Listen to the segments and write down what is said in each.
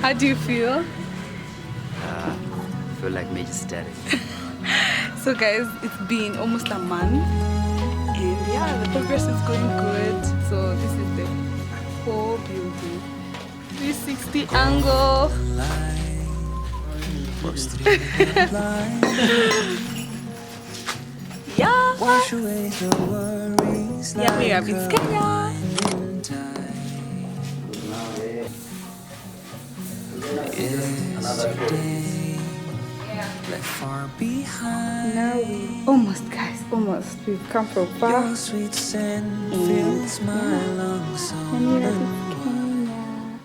How do you feel? I feel like major static. So guys, it's been almost a month and yeah, the progress is going good. So this is the whole building. 360 angle. Yeah. Yummy rabbits Kenya. Far behind. Now almost guys, almost. We've come from far. Your sweet scent fills my lungs so Yummy rabbits Kenya.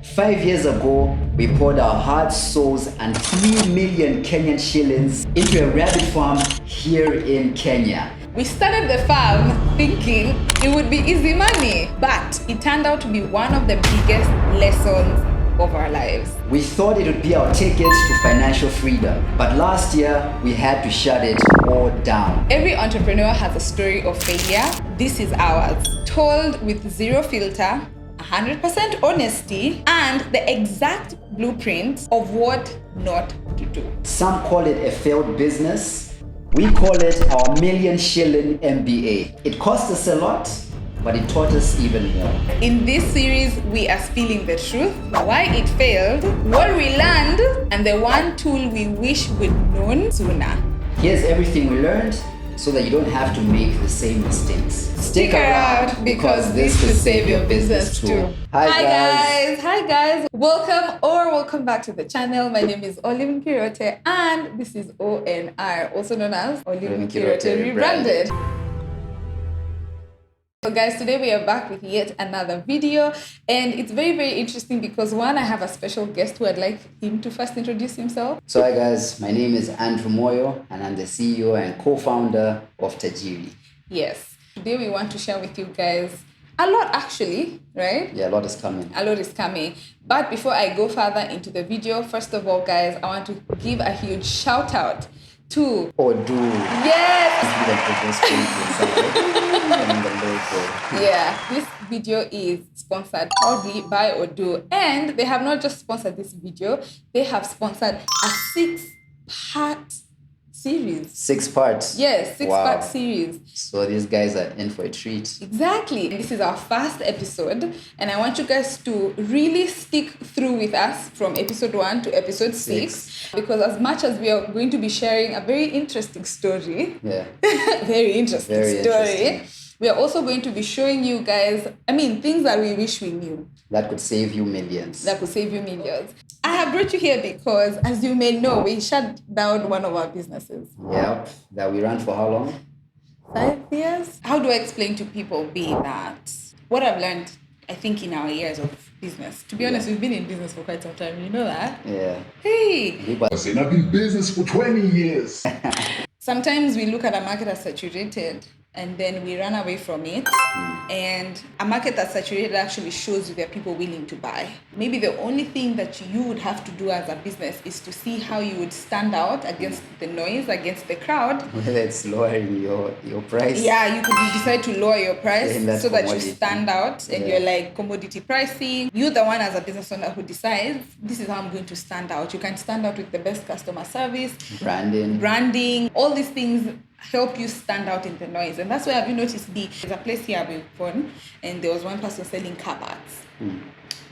5 years ago, we poured our hearts, souls, and 3 million Kenyan shillings into a rabbit farm here in Kenya. We started the farm thinking it would be easy money, but it turned out to be one of the biggest lessons of our lives. We thought it would be our ticket to financial freedom, but last year we had to shut it all down. Every entrepreneur has a story of failure. This is ours, told with zero filter, 100% honesty, and the exact blueprint of what not to do. Some call it a failed business. We call it our million shilling MBA. It cost us a lot, but it taught us even more. In this series, we are spilling the truth, why it failed, what we learned, and the one tool we wish we'd known sooner. Here's everything we learned so that you don't have to make the same mistakes. Stick around because this could save your business too. Hi guys. Hi guys. Welcome back to the channel. My name is Olive Kirote and this is ONR, also known as Olive Kirote Rebranded. So guys, today we are back with yet another video and it's very, very interesting because one, I have a special guest who I'd like him to first introduce himself. So hi guys, my name is Andrew Moyo and I'm the CEO and co-founder of Tajiri. Yes, today we want to share with you guys a lot actually, right? Yeah, a lot is coming. A lot is coming. But before I go further into the video, first of all guys, I want to give a huge shout out to Odoo. Yes! Yeah, this video is sponsored proudly by Odoo, and they have not just sponsored this video, they have sponsored a 6-part series. 6 parts? Yes, 6-part Wow. series. So these guys are in for a treat. Exactly. This is our first episode, and I want you guys to really stick through with us from episode 1 to episode 6, because as much as we are going to be sharing a very interesting story, Yeah. very interesting Very story, interesting. we are also going to be showing you guys, things that we wish we knew. That could save you millions. That could save you millions. I have brought you here because, as you may know, we shut down one of our businesses. Yep. That we ran for how long? 5 years? How do I explain to people that what I've learned, I think, in our years of business? To be honest, we've been in business for quite some time. You know that? Yeah. Hey! I said, I've been in business for 20 years. Sometimes we look at a market as saturated and then we run away from it. And a market that's saturated actually shows you there are people willing to buy. Maybe the only thing that you would have to do as a business is to see how you would stand out against the noise, against the crowd. Whether it's lowering your price. Yeah, you could decide to lower your price In that so that you commodity. stand out and Yeah. you're like commodity pricing. You're the one as a business owner who decides, this is how I'm going to stand out. You can stand out with the best customer service, branding, all these things help you stand out in the noise. And that's why, have you noticed, there's a place here we've gone and there was one person selling car parts.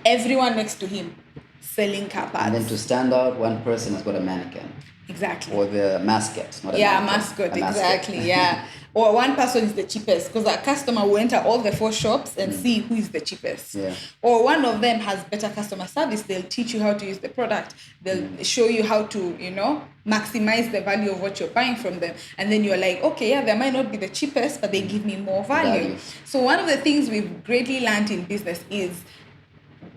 Everyone next to him selling car parts. And then to stand out, one person has got a mannequin. Exactly. Or the mascot. Not a Yeah, mannequin, mascot, a mascot. exactly, yeah. Or one person is the cheapest because a customer will enter all the 4 shops and see who is the cheapest. Yeah. Or one of them has better customer service. They'll teach you how to use the product. They'll show you how to, maximize the value of what you're buying from them. And then you're like, okay, yeah, they might not be the cheapest, but they give me more value. So one of the things we've greatly learned in business is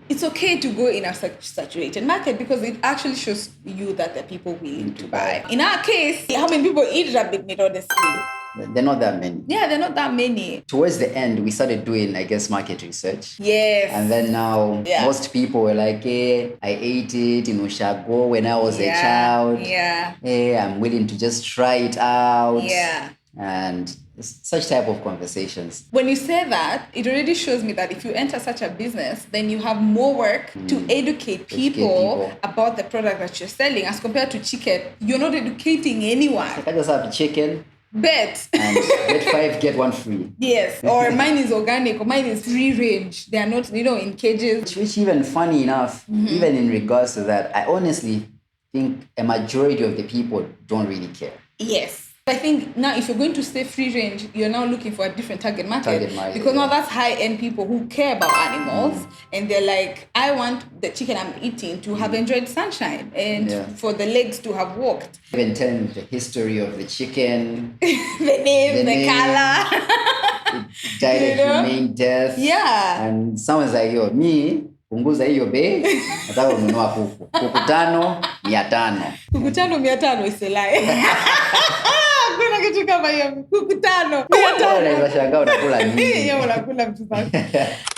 it's okay to go in a saturated market because it actually shows you that there are people willing to buy. In our case, how many people eat rabbit meat honestly? They're not that many. Yeah, they're not that many. Towards the end, we started doing, market research. Yes. And then now, most people were like, hey, I ate it in Ushago when I was a child. Yeah. Hey, I'm willing to just try it out. Yeah. And such type of conversations. When you say that, it already shows me that if you enter such a business, then you have more work to educate people about the product that you're selling as compared to chicken. You're not educating anyone. I just have chicken Bet. and get 5, get 1 free. Yes, or mine is organic, or mine is free range. They are not, in cages. Which even funny enough, even in regards to that, I honestly think a majority of the people don't really care. Yes. I think now if you're going to stay free range, you're now looking for a different target market. Because now that's high-end people who care about animals and they're like, I want the chicken I'm eating to have enjoyed sunshine and for the legs to have walked. Even telling the history of the chicken, the name, the color. It died a humane death. Yeah. And someone's like, yo, me, punguza hiyo bei, nataka kununua kuku. Kuku 500, 500. Kuku 500 is a lie. Kuna kitu kama hiyo. Kuku 500. Unaweza shangaa unakula nini? Yeye unakula mtu sana.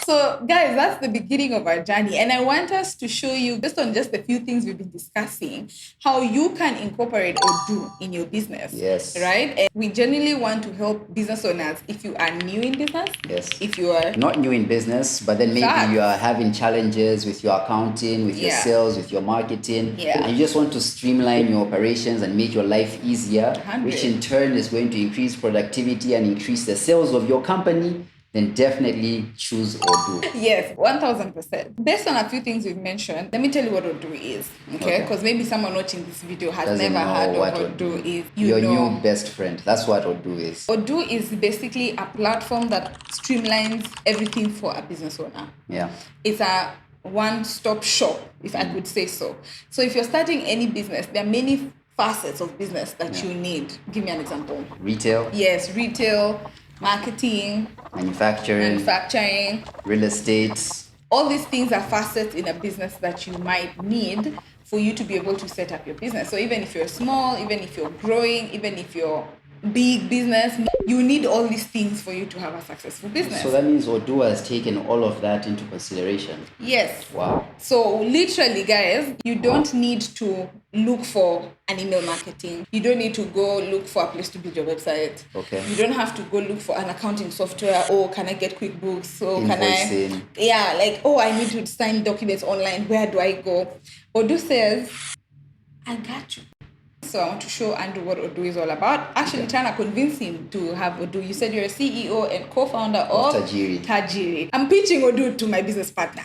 So guys, that's the beginning of our journey. And I want us to show you, based on just the few things we've been discussing, how you can incorporate Odoo in your business. Yes. Right? And we genuinely want to help business owners if you are new in business. Yes. If you are not new in business, but then maybe you are having challenges with your accounting, with your sales, with your marketing. Yeah. And you just want to streamline your operations and make your life easier, 100. which in turn is going to increase productivity and increase the sales of your company. Then definitely choose Odoo. Yes, 1000%. Based on a few things we've mentioned, let me tell you what Odoo is, okay? Because maybe someone watching this video has never heard of what Odoo is. Your new best friend. That's what Odoo is. Odoo is basically a platform that streamlines everything for a business owner. Yeah. It's a one-stop shop, if I could say so. So if you're starting any business, there are many facets of business that you need. Give me an example. Retail. Yes, retail, marketing, manufacturing, real estate. All these things are facets in a business that you might need for you to be able to set up your business. So even if you're small, even if you're growing, even if you're big business, you need all these things for you to have a successful business. So that means Odoo has taken all of that into consideration. Yes. Wow. So literally, guys, you don't need to look for an email marketing. You don't need to go look for a place to build your website. Okay. You don't have to go look for an accounting software. Oh, can I get QuickBooks? So Invoicing. I need to sign documents online. Where do I go? Odoo says, I got you. So I want to show Andrew what Odoo is all about. Actually, trying to convince him to have Odoo. You said you're a CEO and co-founder of Tajiri. I'm pitching Odoo to my business partner.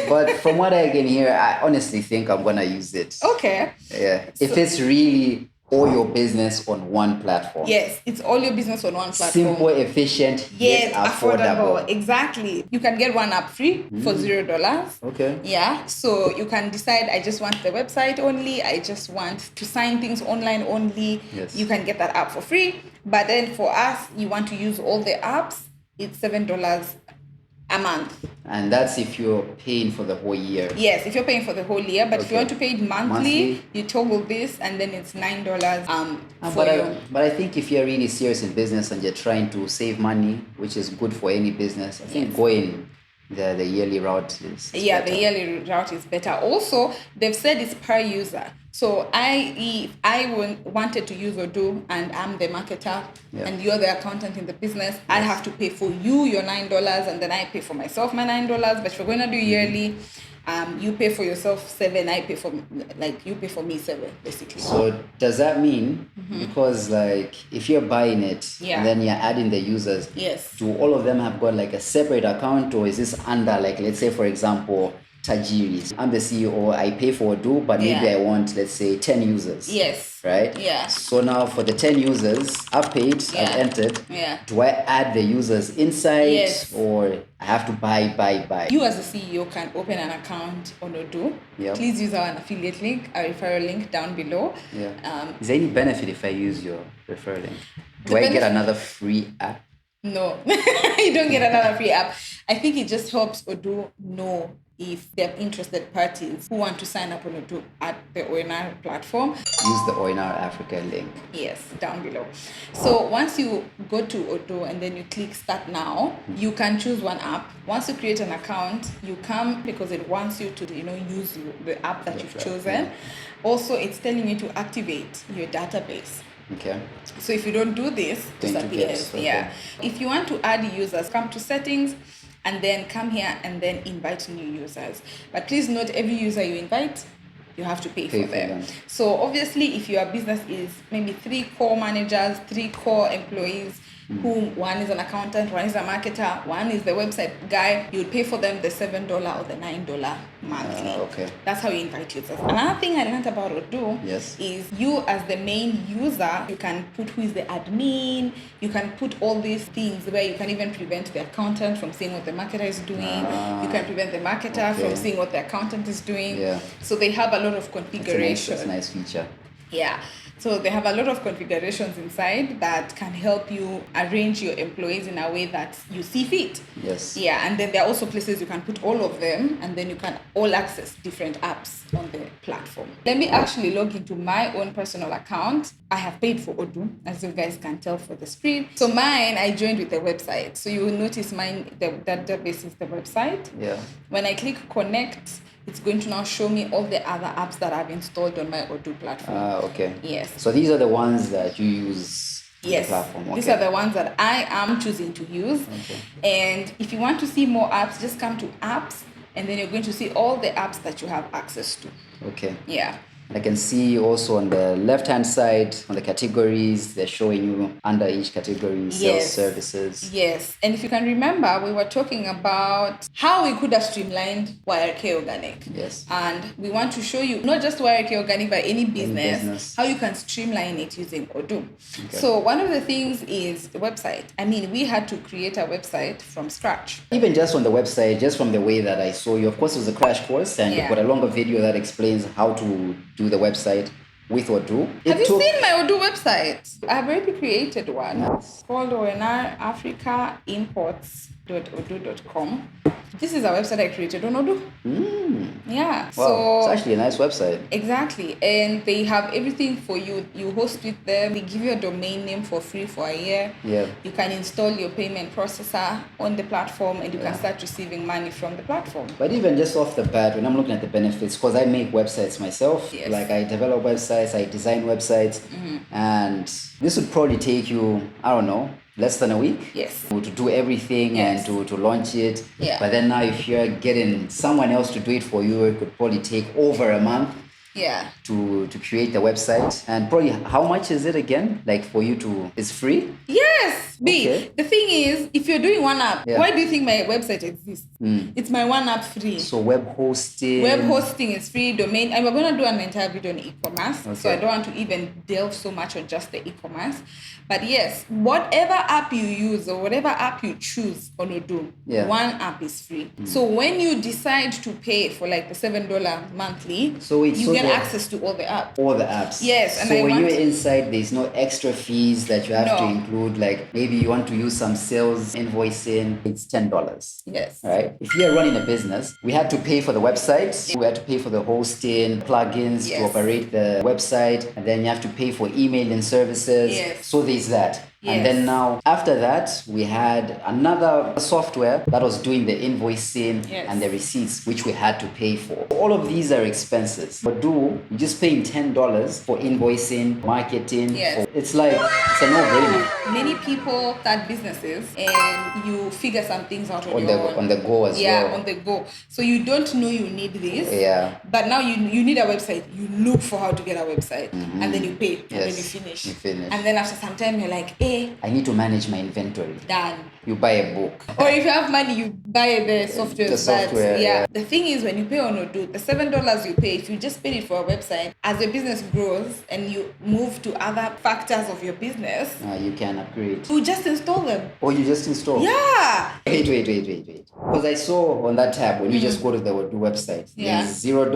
But from what I can hear, I honestly think I'm going to use it. Okay. Yeah. If it's really all your business on one platform. Yes, it's all your business on one platform. Simple, efficient, yet affordable. Exactly. You can get one app free for $0. Okay. Yeah. So you can decide, I just want the website only. I just want to sign things online only. Yes. You can get that app for free. But then for us, you want to use all the apps, it's $7 a month. And that's if you're paying for the whole year. Yes, if you're paying for the whole year. But if you want to pay it monthly, you toggle this and then it's $9 But I think if you're really serious in business and you're trying to save money, which is good for any business, I think going the yearly route is better. The yearly route is better. Also, they've said it's per user. So if I wanted to use Odoo and I'm the marketer and you're the accountant in the business, I have to pay for you your $9 and then I pay for myself my $9. But if we're going to do yearly, you pay for yourself $7, I pay for you pay for me $7 basically. So does that mean because if you're buying it and then you're adding the users, do all of them have got a separate account, or is this under let's say for example Tajiri? I'm the CEO, I pay for Odoo, but maybe I want, let's say, 10 users. Yes. Right? Yeah. So now for the 10 users, I've paid, I've entered. Yeah. Do I add the users inside or I have to buy? You as a CEO can open an account on Odoo. Yep. Please use our affiliate link, our referral link down below. Yeah. Is there any benefit if I use your referral link? Do I get another free app? No, you don't get another free app. I think it just helps Odoo know if they're interested parties who want to sign up on Odoo at the ONR platform. Use the ONR Africa link. Yes, down below. So once you go to Odoo and then you click Start Now, you can choose one app. Once you create an account, you come because it wants you to use the app that you've chosen. Also, it's telling you to activate your database. Okay. So if you don't do this, disappears. Okay. Yeah. If you want to add users, come to settings and then come here and then invite new users. But please note, every user you invite, you have to pay for them. So obviously, if your business is maybe 3 core managers, 3 core employees, who one is an accountant, one is a marketer, one is the website guy, you would pay for them the $7 or the $9 monthly. Okay. That's how you invite users. Another thing I learned about Odoo is you as the main user, you can put who is the admin, you can put all these things where you can even prevent the accountant from seeing what the marketer is doing. You can prevent the marketer from seeing what the accountant is doing. Yeah. So they have a lot of configuration. That's a nice feature. Yeah. So they have a lot of configurations inside that can help you arrange your employees in a way that you see fit. Yes. Yeah, and then there are also places you can put all of them, and then you can all access different apps on the platform. Let me actually log into my own personal account. I have paid for Odoo, as you guys can tell for the screen. So mine, I joined with the website. So you will notice mine, the database is the website. Yeah. When I click connect, it's going to now show me all the other apps that I've installed on my Odoo platform. Okay. Yes. So these are the ones that you use on the platform. Okay. These are the ones that I am choosing to use. Okay. And if you want to see more apps, just come to apps, and then you're going to see all the apps that you have access to. Okay. Yeah. I can see also on the left-hand side, on the categories, they're showing you under each category, sales services. Yes. And if you can remember, we were talking about how we could have streamlined YRK Organic. Yes. And we want to show you, not just YRK Organic, but any business, how you can streamline it using Odoo. Okay. So one of the things is the website. I mean, we had to create a website from scratch. Even just on the website, just from the way that I saw you, of course, it was a crash course, and you've got a longer video that explains how to do the website with Odoo. Have you seen my Odoo website? I've already created one. It's called onrafricaimports.odoo.com. This is a website I created on Odoo. Yeah. Wow. So it's actually a nice website. Exactly. And they have everything for you. You host with them. They give you a domain name for free for a year. Yeah. You can install your payment processor on the platform, and you can start receiving money from the platform. But even just off the bat, when I'm looking at the benefits, because I make websites myself, like I develop websites, I design websites, and this would probably take you, I don't know, less than a week to do everything and to launch it. Yeah. But then now if you're getting someone else to do it for you, it could probably take over a month to create the website. And probably, how much is it again? Like for you to, it's free? Yes. The thing is, if you're doing one app, why do you think my website exists? It's my one app free. So web hosting is free, domain, and we're going to do an entire video on e-commerce. So I don't want to even delve so much on just the e-commerce. But yes, whatever app you use or whatever app you choose on Odoo, one app is free. So when you decide to pay for like the $7 monthly, you get access to all the apps. All the apps. Yes. And so when you're inside, there's no extra fees that you have to include. Like maybe you want to use some sales invoicing, it's $10. Yes. Right? If you're running a business, we had to pay for the website. We had to pay for the hosting, plugins to operate the website. And then you have to pay for emailing services. Yes. So there's that. And then now, after that, we had another software that was doing the invoicing and the receipts, which we had to pay for. All of these are expenses. But you're just paying $10 for invoicing, marketing. Yes. It's like, it's a no-brainer. Many people start businesses and you figure some things out on your own. On the go as well. Yeah, on the go. So you don't know you need this. Yeah. But now you need a website. You look for how to get a website. And then you pay. And then you finish. And then after some time, you're like, I need to manage my inventory. Done. You buy a book. Or if you have money, you buy the software. Yeah. The thing is, when you pay on Odoo, the $7 you pay, if you just pay it for a website, as your business grows and you move to other factors of your business, you can upgrade. You just install them. Oh, you just install? Yeah. Wait. Because I saw on that tab, when you just go to the Odoo website, there's $0,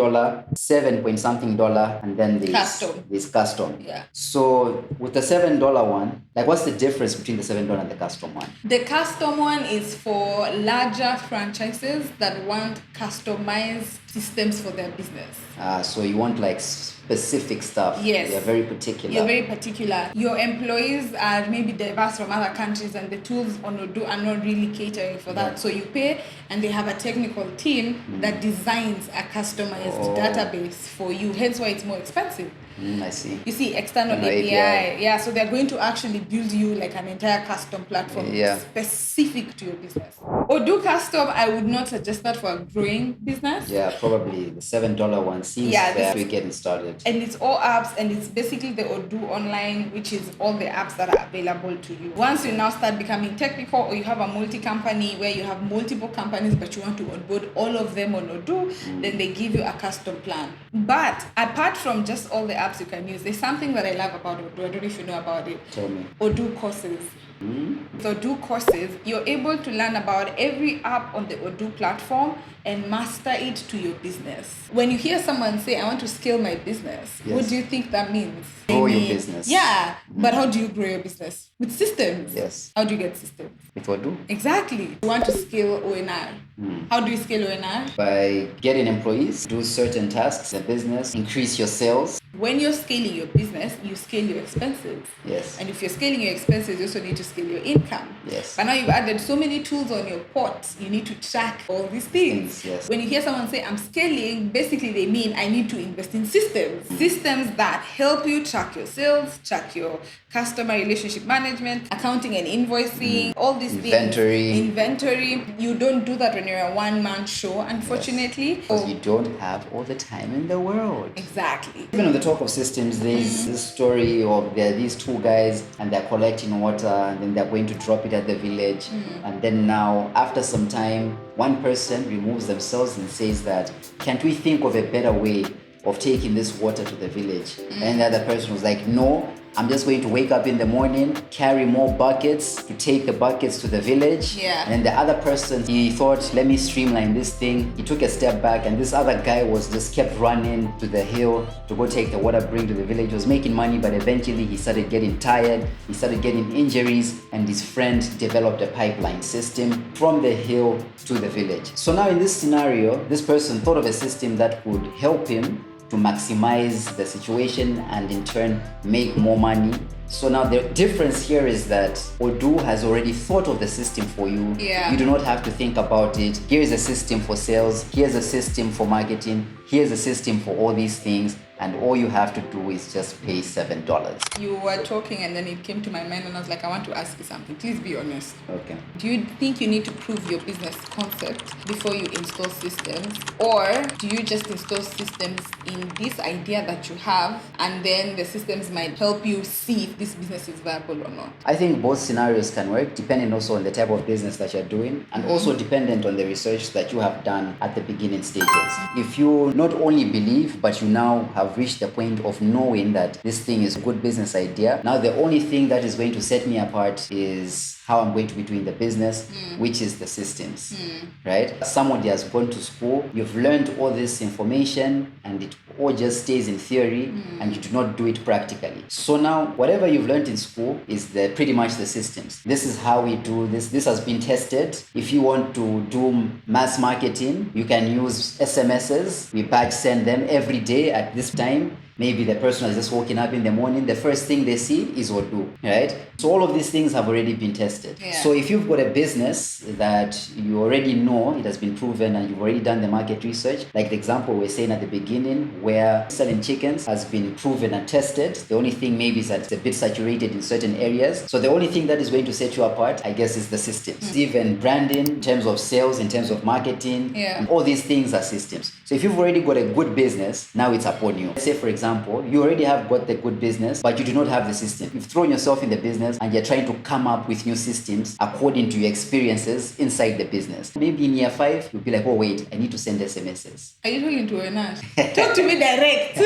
$7-point-something, and then there's custom. Yeah. So with the $7 one, like what's the difference between the $7 and the custom one? The custom one is for larger franchises that want customized systems for their business. So you want like specific stuff. Yes. You're very particular. Your employees are maybe diverse from other countries, and the tools on Odoo are not really catering for that. So you pay, and they have a technical team that designs a customized database for you. Hence why it's more expensive. I see. You see, external API. Yeah, so they're going to actually build you like an entire custom platform specific to your business. Odoo Custom, I would not suggest that for a growing business. Yeah, probably the $7 one seems fair to getting started. And it's all apps, and it's basically the Odoo Online, which is all the apps that are available to you. Once you now start becoming technical, or you have a multi-company where you have multiple companies, but you want to onboard all of them on Odoo, then they give you a custom plan. But apart from just all the apps you can use, there's something that I love about Odoo. I don't know if you know about it. Tell me. Odoo courses. With Odoo courses, you're able to learn about every app on the Odoo platform and master it to your business. When you hear someone say, I want to scale my business, what do you think that means? Grow your business. Yeah, but how do you grow your business? With systems. Yes. How do you get systems? With Odoo. Exactly. You want to scale ONR. How do you scale ONR? By getting employees, do certain tasks in the business, increase your sales. When you're scaling your business, you scale your expenses. Yes. And if you're scaling your expenses, you also need to scale your income. Yes. But now you've added so many tools on your pot, you need to track all these things. Yes. When you hear someone say, I'm scaling, basically they mean I need to invest in systems. Systems that help you track your sales, track your customer relationship management, accounting and invoicing, all these things. Inventory. You don't do that when you're a one-man show, unfortunately. Because you don't have all the time in the world. Exactly. Even on the talk of systems, there's this story of there are these two guys and they're collecting water and then they're going to drop it at the village. And then now, after some time, one person removes themselves and says that, can't we think of a better way of taking this water to the village? And the other person was like, no, I'm just going to wake up in the morning, carry more buckets to take the buckets to the village. Yeah. And the other person, he thought, let me streamline this thing. He took a step back and this other guy was just kept running to the hill to go take the water, bring to the village. He was making money, but eventually he started getting tired. He started getting injuries, and his friend developed a pipeline system from the hill to the village. So now in this scenario, this person thought of a system that could help him to maximize the situation and in turn make more money. So now the difference here is that Odoo has already thought of the system for you. Yeah. You do not have to think about it. Here is a system for sales. Here's a system for marketing. Here's a system for all these things. And all you have to do is just pay $7. You were talking and then it came to my mind and I was like, I want to ask you something. Please be honest. Okay. Do you think you need to prove your business concept before you install systems? Or do you just install systems in this idea that you have and then the systems might help you see if this business is viable or not? I think both scenarios can work depending also on the type of business that you're doing and also dependent on the research that you have done at the beginning stages. If you not only believe but you now have reached the point of knowing that this thing is a good business idea, now the only thing that is going to set me apart is how I'm going to be doing the business, which is the systems, right? Somebody has gone to school, you've learned all this information and it all just stays in theory and you do not do it practically. So now whatever you've learned in school is pretty much the systems. This is how we do this. This has been tested. If you want to do mass marketing, you can use SMSs. We batch send them every day at this time. Maybe the person is just waking up in the morning, the first thing they see is Odoo, right? So all of these things have already been tested. Yeah. So if you've got a business that you already know, it has been proven and you've already done the market research, like the example we're saying at the beginning where selling chickens has been proven and tested. The only thing maybe is that it's a bit saturated in certain areas. So the only thing that is going to set you apart, I guess, is the systems. Even branding, in terms of sales, in terms of marketing, and all these things are systems. So if you've already got a good business, now it's upon you. Say for example, you already have got the good business, but you do not have the system. You've thrown yourself in the business and you're trying to come up with new systems according to your experiences inside the business. Maybe in year 5, you'll be like, oh wait, I need to send SMSs. Are you talking to a nurse? Talk to me direct.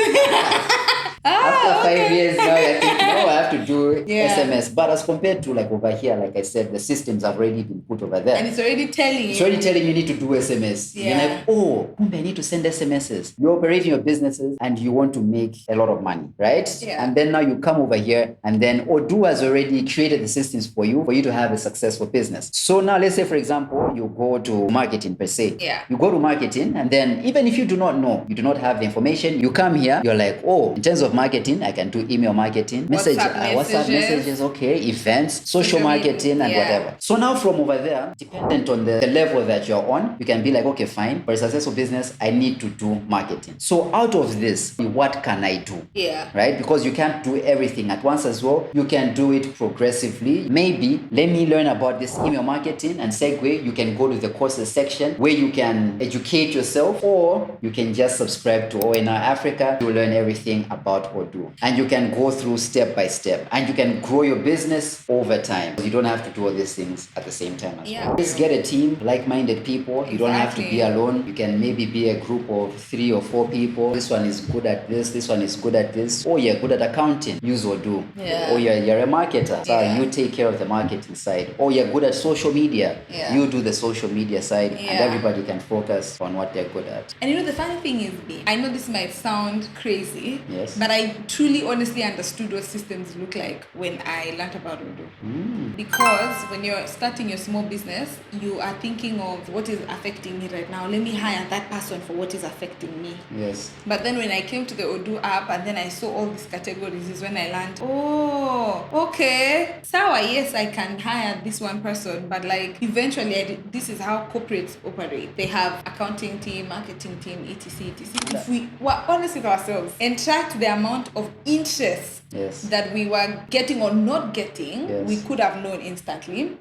After 5 years now, I think, no, I have to do Yeah. SMS. But as compared to like over here, like I said, the systems have already been put over there. And it's already telling It's you. already telling you need to do SMS. Yeah. You're like, oh, kumbe, I need to send SMSs. You're operating your businesses and you want to make a lot of money, right? Yeah. And then now you come over here and then Odoo has already created the systems for you to have a successful business. So now let's say, for example, you go to marketing per se. Yeah. You go to marketing and then even if you do not know, you do not have the information, you come here, you're like, oh, in terms of marketing. I can do email marketing, WhatsApp messages, okay, events, social marketing, and whatever. So now from over there, dependent on the level that you're on, you can be like, okay, fine, for a successful business, I need to do marketing. So out of this, what can I do? Yeah. Right? Because you can't do everything at once as well. You can do it progressively. Maybe let me learn about this email marketing and segue. You can go to the courses section where you can educate yourself, or you can just subscribe to ONR Africa to learn everything about Odoo. And you can go through step by step, and you can grow your business over time. You don't have to do all these things at the same time as well. Just get a team, like-minded people. You don't have to be alone. You can maybe be a group of 3 or 4 people. This one is good at this one is good at this. Oh, you're good at accounting, use Odoo. Oh, you're a marketer, so you take care of the marketing side. Oh, you're good at social media, you do the social media side, and everybody can focus on what they're good at. And you know, the funny thing is, I know this might sound crazy, but I truly honestly understood what systems look like when I learned about Odoo. Because when you're starting your small business, you are thinking of what is affecting me right now. Let me hire that person for what is affecting me. Yes. But then when I came to the Odoo app and then I saw all these categories, is when I learned, oh, okay, Sawa, yes, I can hire this one person, but like eventually this is how corporates operate. They have accounting team, marketing team, etc. If we were honest with ourselves and tracked the amount of interest that we were getting or not getting, we could have known instantly.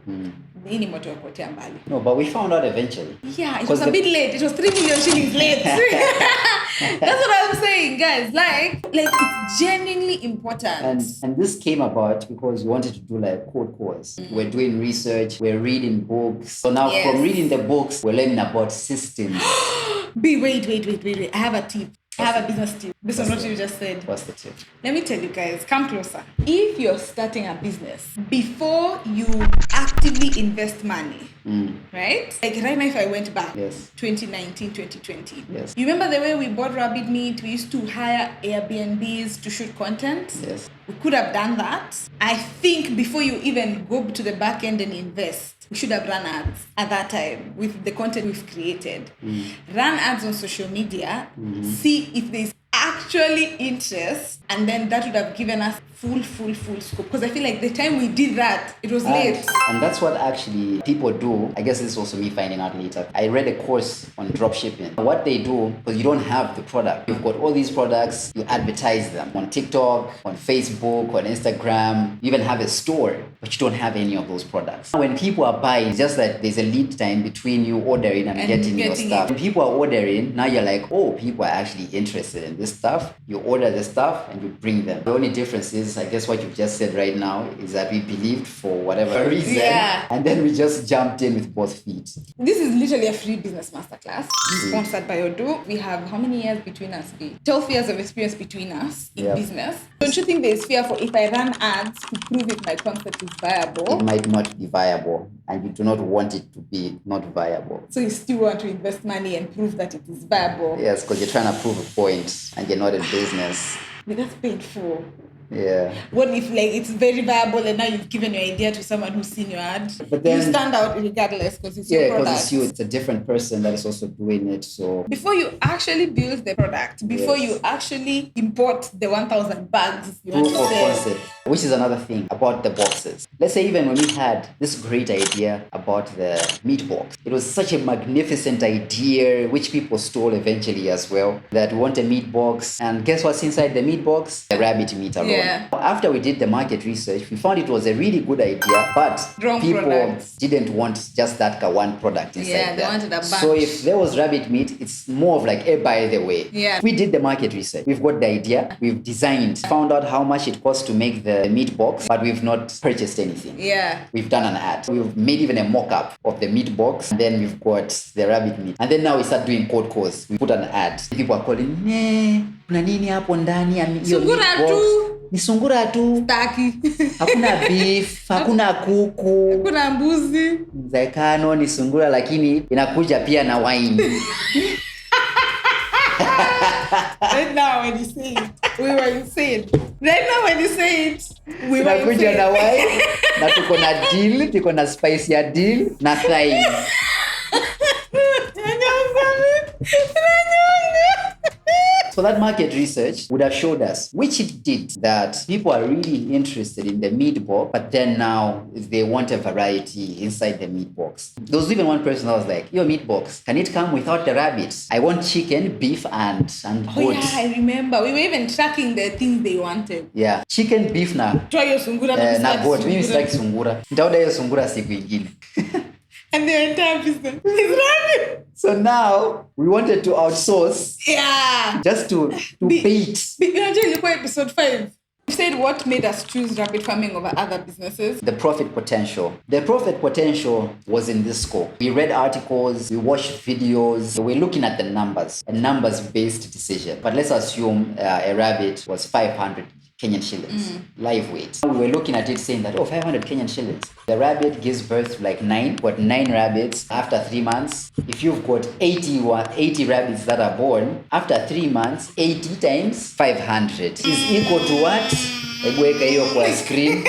No, but we found out eventually. Yeah, it was a bit late. It was 3 million shillings late. That's what I'm saying, guys. Like it's genuinely important. And this came about because we wanted to do like code course. We're doing research, we're reading books. So now from reading the books, we're learning about systems. Wait. I have a tip. I have a business tip. This is what you just said. What's the tip? Let me tell you guys, come closer. If you're starting a business, before you actively invest money, right? Like right now, if I went back, 2019, 2020, you remember the way we bought rabbit meat? We used to hire Airbnbs to shoot content. Yes. We could have done that. I think before you even go to the back end and invest, we should have run ads at that time with the content we've created. Run ads on social media, see if there's actually interest, and then that would have given us full scope. Because I feel like the time we did that, it was late. And that's what actually people do. I guess this is also me finding out later. I read a course on dropshipping. What they do, because you don't have the product. You've got all these products, you advertise them on TikTok, on Facebook, on Instagram. You even have a store, but you don't have any of those products. When people are buying, it's just that there's a lead time between you ordering and getting your stuff. When people are ordering, now you're like, oh, people are actually interested in this stuff. You order the stuff and you bring them. The only difference is, I guess what you've just said right now is that we believed for whatever reason, and then we just jumped in with both feet. This is literally a free business masterclass sponsored by Odoo. We have how many years between us? 12 years of experience between us in business. Don't you think there's fear for if I run ads to prove if my concept is viable? It might not be viable, and you do not want it to be not viable. So you still want to invest money and prove that it is viable? Yes, because you're trying to prove a point and you're not in business. But that's painful. Yeah. What if like it's very viable and now you've given your idea to someone who's seen your ad? But then, you stand out regardless because it's your product. Yeah, because it's you. It's a different person that is also doing it. So before you actually build the product, before you actually import the 1,000 bags you want to sell. Concept, which is another thing about the boxes. Let's say even when we had this great idea about the meat box, it was such a magnificent idea which people stole eventually as well. That we want a meat box, and guess what's inside the meat box? The rabbit meat alone. Yeah. After we did the market research, we found it was a really good idea, but people didn't want just that one product inside. Yeah, they wanted a bunch. So if there was rabbit meat, it's more of like a by the way. Yeah. We did the market research. We've got the idea. We've designed, found out how much it costs to make the meat box, but we've not purchased anything. Yeah. We've done an ad. We've made even a mock-up of the meat box, and then we've got the rabbit meat. And then now we start doing code calls. We put an ad. People are calling, kuna nini hapo ndani ya hiyo meat box? Ni sungura tu. Staki. Hakuna beef, hakuna kuku. Hakuna mbuzi. Zekano ni sungura lakini inakuja pia na wine. Right now when you say it, we were insane. Right now when you say it, we were insane. Inakuja na wine, na tuko na dill, tuko na spice ya dill, na thyme. So that market research would have showed us, which it did, that people are really interested in the meat box, but then now they want a variety inside the meat box. There was even one person that was like, your meat box, can it come without the rabbits? I want chicken, beef, and goat. Oh yeah, I remember. We were even tracking the things they wanted. Yeah, chicken, beef na Sungura na goat. Mimi sitaki sungura. Nitaoda hiyo sungura siku ingine. And the entire business is running. So now we wanted to outsource. Yeah. Just to pay it. You know, episode 5. You said what made us choose rabbit farming over other businesses? The profit potential. The profit potential was in this scope. We read articles, we watched videos, we're looking at the numbers, a numbers-based decision. But let's assume a rabbit was 500 Kenyan shillings, live weight. We were looking at it saying that, 500 Kenyan shillings. The rabbit gives birth to like 9, got 9 rabbits after 3 months. If you've got 80 rabbits that are born, after 3 months, 80 times 500 is equal to what? Ebueka hiyo kwa screen.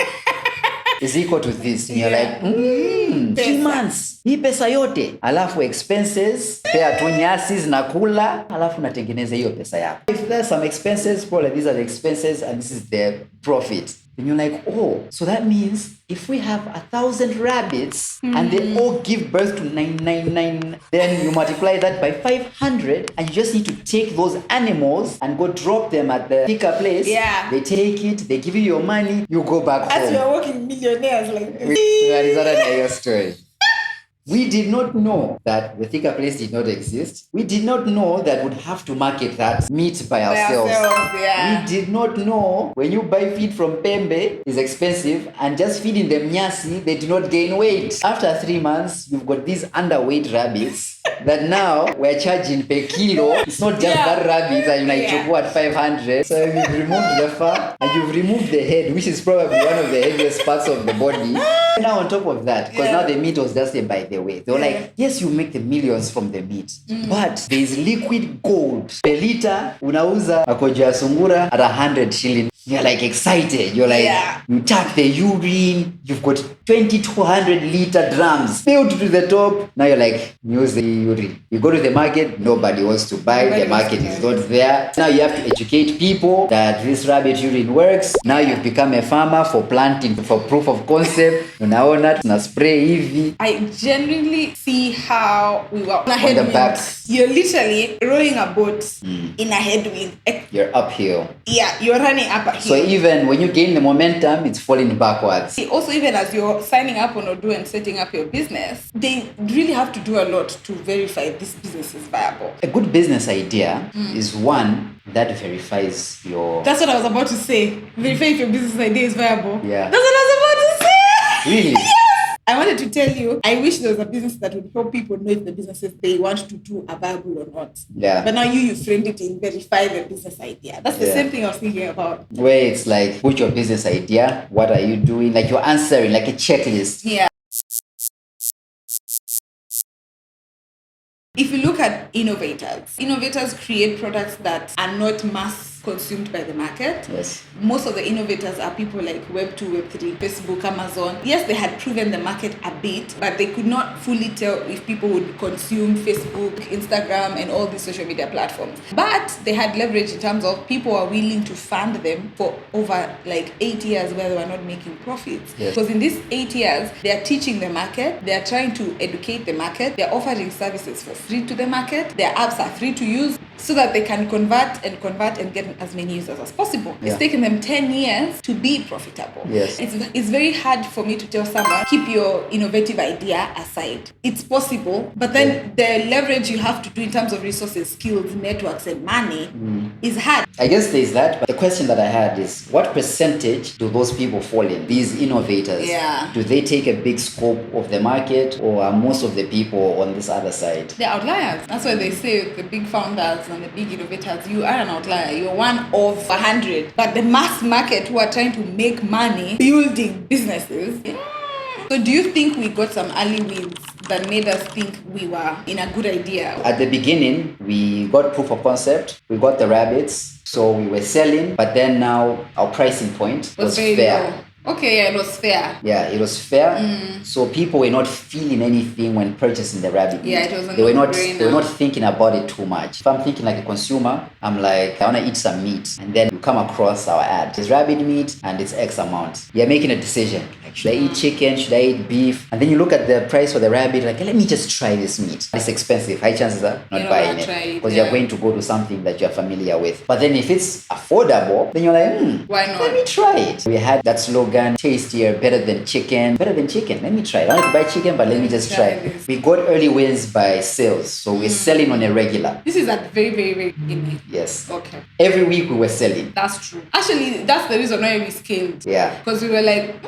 Is equal to this. And you're like, 3 months. Hii pesa yote. Alafu expenses, pea tu nyasi na kula, alafu natengeneza hiyo pesa yako. If there's some expenses, probably these are the expenses and this is the profit. And you're like, so that means if we have 1,000 rabbits and they all give birth to 999, then you multiply that by 500 and you just need to take those animals and go drop them at the picker place. Yeah. They take it, they give you your money, you go back home. As you're working millionaires like this. That is another story. We did not know that the thicker place did not exist. We did not know that we'd have to market that meat by ourselves. Yeah. We did not know when you buy feed from Pembe is expensive and just feeding them nyasi, they do not gain weight. After 3 months, you've got these underweight rabbits that now we're charging per kilo. It's not just that rabbit that you like choco at 500. So you've removed the fat and you've removed the head, which is probably one of the heaviest parts of the body. Now on top of that, because now the meat was just by the way. They were like, yes, you make the millions from the meat, but there's liquid gold. Per liter, unauza makojo ya sungura at 100 shillings. You're like excited. You're like, you tap the urine. You've got 2,200 liter drums filled to the top. Now you're like, use the urine. You go to the market, nobody wants to buy. The market is not there. Now you have to educate people that this rabbit urine works. Now you've become a farmer for planting, for proof of concept. Unaona, tuna spray hivi. I genuinely see how we were on a headwind. The back. You're literally rowing a boat in a headwind. You're uphill. Yeah, you're running up a hill. So even when you gain the momentum, it's falling backwards. Also, even as you're signing up on Odoo and setting up your business, they really have to do a lot to verify this business is viable. A good business idea is one that verifies your... That's what I was about to say. Verify if your business idea is viable. Yeah. That's what I was about to say. Really? Yes. I wanted to tell you, I wish there was a business that would help people know if the businesses they want to do are viable or not. Yeah. But now you framed it in verify the business idea. That's the same thing I was thinking about. Where it's like, put your business idea, what are you doing? Like you're answering, like a checklist. Yeah. If you look at innovators create products that are not mass consumed by the market. Yes. Most of the innovators are people like Web 2, Web 3, Facebook, Amazon. Yes, they had proven the market a bit, but they could not fully tell if people would consume Facebook, Instagram, and all these social media platforms. But they had leverage in terms of people are willing to fund them for over like 8 years where they were not making profits. Yes. Because in these 8 years, they are teaching the market, they are trying to educate the market, they are offering services for free to the market, their apps are free to use so that they can convert and get as many users as possible. Yeah. It's taken them 10 years to be profitable. Yes. It's very hard for me to tell someone, keep your innovative idea aside. It's possible, but then the leverage you have to do in terms of resources, skills, networks, and money is hard. I guess there's that, but the question that I had is, what percentage do those people fall in? These innovators, Yeah. do they take a big scope of the market, or are most of the people on this other side? They're outliers. That's why they say the big founders and the big innovators, you are an outlier. You're one of 100. But the mass market who are trying to make money building businesses. So do you think we got some early wins that made us think we were in a good idea? At the beginning, we got proof of concept. We got the rabbits. So we were selling, but then now our pricing point was very fair. low. Okay, yeah, it was fair. Yeah, it was fair. So people were not feeling anything when purchasing the rabbit meat. Yeah, it was They were not thinking about it too much. If I'm thinking like a consumer, I'm like, I want to eat some meat. And then you come across our ad. It's rabbit meat and it's X amount. You're making a decision. Like, should I eat chicken? Should I eat beef? And then you look at the price for the rabbit, like, let me just try this meat. It's expensive. High chances are not buying it. Because you're going to go to something that you're familiar with. But then if it's affordable, then you're like, why not? Let me try it. We had that slogan, tastier, better than chicken. Better than chicken. Let me try it. I want to buy chicken, but let me just try it. We got early wins by sales. So we're selling on a regular. This is at very, very, very beginning. Yes. Okay. Every week we were selling. That's true. Actually, that's the reason why we scaled. Yeah. Because we were like,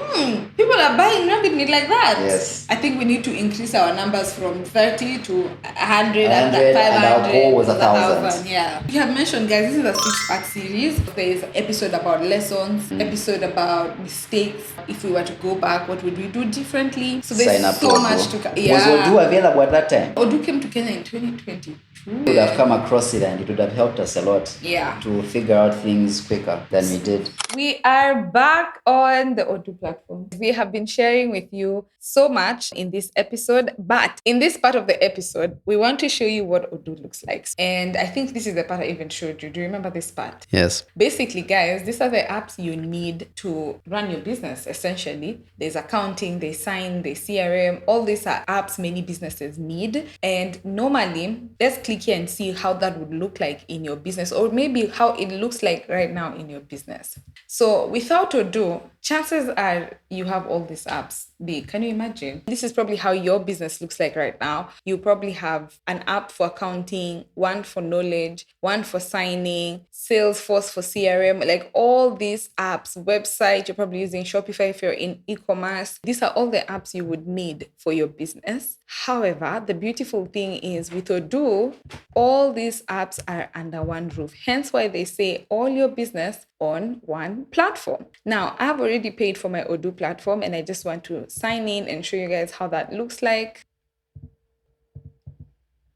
people are buying rabbit meat like that. Yes. I think we need to increase our numbers from 30 to 100 and 100, 500. and our goal was 1,000. Yeah. We have mentioned, guys, this is a 6-part series. There is an episode about lessons, episode about mistakes. If we were to go back, what would we do differently? So there's so much to Was Odoo available at that time? Odoo came to Kenya in 2022. We would have come across it and it would have helped us a lot to figure out things quicker than we did. We are back on the Odoo platform. We have been sharing with you so much in this episode, but in this part of the episode, we want to show you what Odoo looks like. And I think this is the part I even showed you. Do you remember this part? Yes. Basically, guys, these are the apps you need to run your business, essentially. There's accounting, there's Sign, there's CRM. All these are apps many businesses need. And normally, let's click here and see how that would look like in your business, or maybe how it looks like right now in your business. So without Odoo, chances are you have all these apps. Can you imagine? This is probably how your business looks like right now. You probably have an app for accounting, one for knowledge, one for signing, Salesforce for CRM, like all these apps, website, you're probably using Shopify if you're in e-commerce. These are all the apps you would need for your business. However, the beautiful thing is with Odoo, all these apps are under one roof. Hence why they say all your business on one platform. Now, I've already paid for my Odoo platform and I just want to sign in and show you guys how that looks like.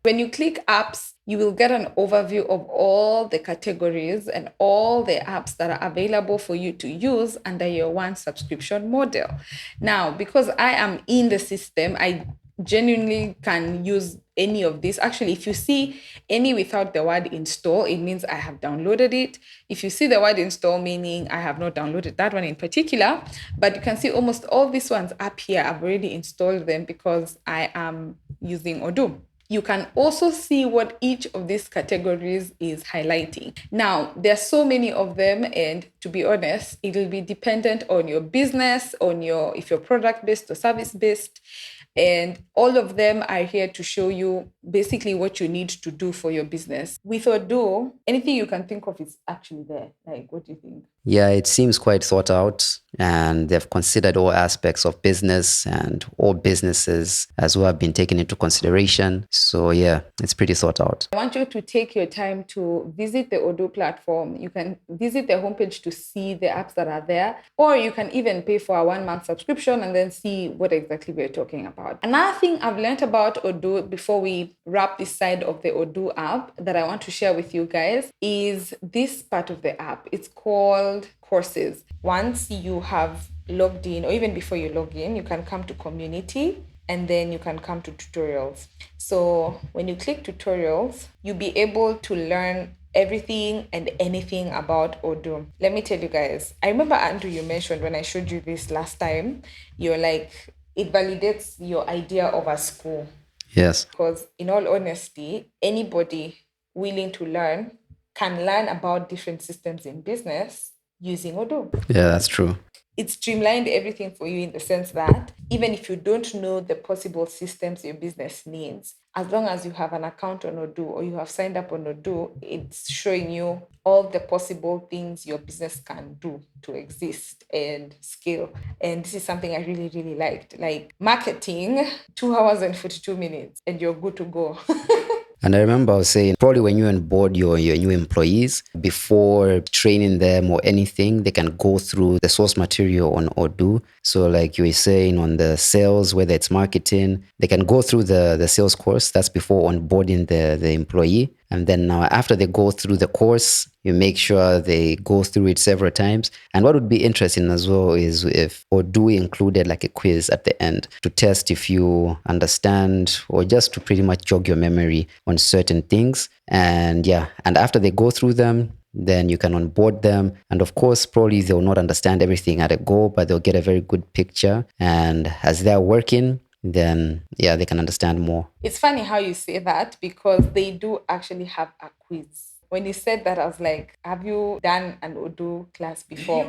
When you click apps, you will get an overview of all the categories and all the apps that are available for you to use under your one subscription model. Now, because I am in the system, I genuinely can use any of this. Actually, if you see any without the word install, it means I have downloaded it. If you see the word install, meaning I have not downloaded that one in particular, but you can see almost all these ones up here, I've already installed them because I am using Odoo. You can also see what each of these categories is highlighting. Now, there are so many of them, and to be honest, it will be dependent on your business, if you're product-based or service-based. And all of them are here to show you basically what you need to do for your business. With Odoo, anything you can think of is actually there. Like, what do you think? Yeah, it seems quite thought out, and they've considered all aspects of business and all businesses as well have been taken into consideration. So yeah, it's pretty thought out. I want you to take your time to visit the Odoo platform. You can visit the homepage to see the apps that are there, or you can even pay for a 1-month subscription and then see what exactly we're talking about. Another thing I've learned about Odoo before we wrap this side of the Odoo app that I want to share with you guys is this part of the app. It's called courses. Once you have logged in, or even before you log in, you can come to community and then you can come to tutorials. So when you click tutorials, you'll be able to learn everything and anything about Odoo. Let me tell you guys, I remember, Andrew, you mentioned when I showed you this last time, you're like, it validates your idea of a school. Yes. Because in all honesty, anybody willing to learn can learn about different systems in business using Odoo. Yeah, that's true. It streamlined everything for you in the sense that even if you don't know the possible systems your business needs, as long as you have an account on Odoo or you have signed up on Odoo, it's showing you all the possible things your business can do to exist and scale. And this is something I really, really liked. Like marketing, 2 hours and 42 minutes, and you're good to go. And I remember I was saying, probably when you onboard your new employees, before training them or anything, they can go through the source material on Odoo. So like you were saying on the sales, whether it's marketing, they can go through the sales course. That's before onboarding the employee. And then now after they go through the course, you make sure they go through it several times. And what would be interesting as well is if Odoo included like a quiz at the end to test if you understand, or just to pretty much jog your memory on certain things. And yeah, and after they go through them, then you can onboard them. And of course, probably they'll not understand everything at a go, but they'll get a very good picture. And as they're working, then yeah, they can understand more. It's funny how you say that, because they do actually have a quiz. When you said that, I was like, have you done an Odoo class before?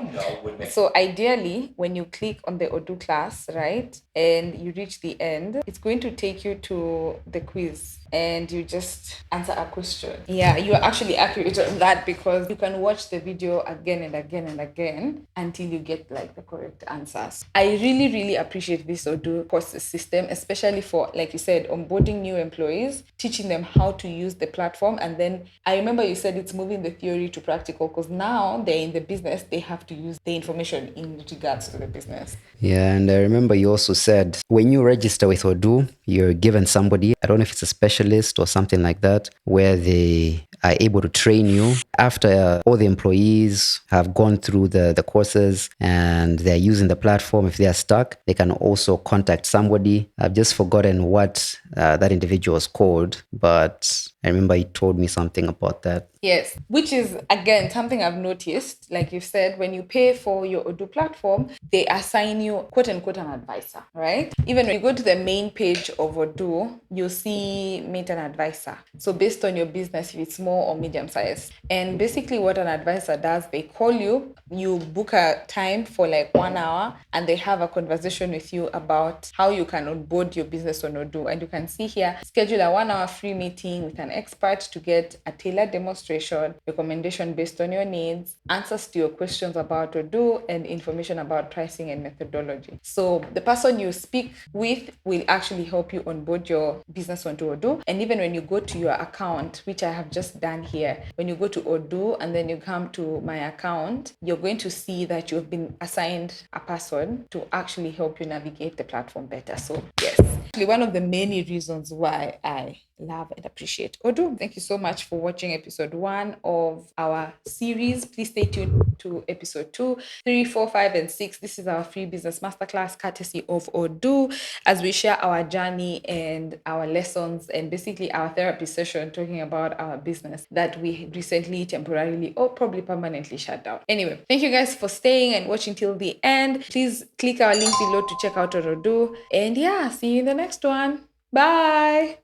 So ideally, when you click on the Odoo class, right, and you reach the end, it's going to take you to the quiz and you just answer a question. Yeah, you're actually accurate on that, because you can watch the video again and again and again until you get like the correct answers. I really, really appreciate this Odoo course system, especially for, like you said, onboarding new employees, teaching them how to use the platform. And then I remember you said it's moving the theory to practical, because now they're in the business, they have to use the information in regards to the business. Yeah, and I remember you also said when you register with Odoo, you're given somebody, I don't know if it's a specialist or something like that, where they are able to train you. After all the employees have gone through the courses and they're using the platform, if they are stuck, they can also contact somebody. I've just forgotten what that individual is called, but I remember he told me something about that. Yes, which is, again, something I've noticed. Like you said, when you pay for your Odoo platform, they assign you, quote unquote, an advisor, right? Even when you go to the main page of Odoo, you'll see meet an advisor. So based on your business, if it's small or medium size. And basically what an advisor does, they call you, you book a time for like 1 hour, and they have a conversation with you about how you can onboard your business on Odoo. And you can see here, schedule a 1 hour free meeting with an expert to get a tailored demonstration, recommendation based on your needs, answers to your questions about Odoo, and information about pricing and methodology. So the person you speak with will actually help you onboard your business onto Odoo. And even when you go to your account, which I have just done here, when you go to Odoo and then you come to my account, you're going to see that you've been assigned a person to actually help you navigate the platform better. So yes, actually one of the many reasons why I love and appreciate Odoo. Thank you so much for watching episode 1 of our series. Please stay tuned to episode 2, 3, 4, 5, and 6. This is our free business masterclass courtesy of Odoo, as we share our journey and our lessons, and basically our therapy session talking about our business that we recently temporarily or probably permanently shut down. Anyway, thank you guys for staying and watching till the end. Please click our link below to check out Odoo. And yeah, see you in the next one. Bye.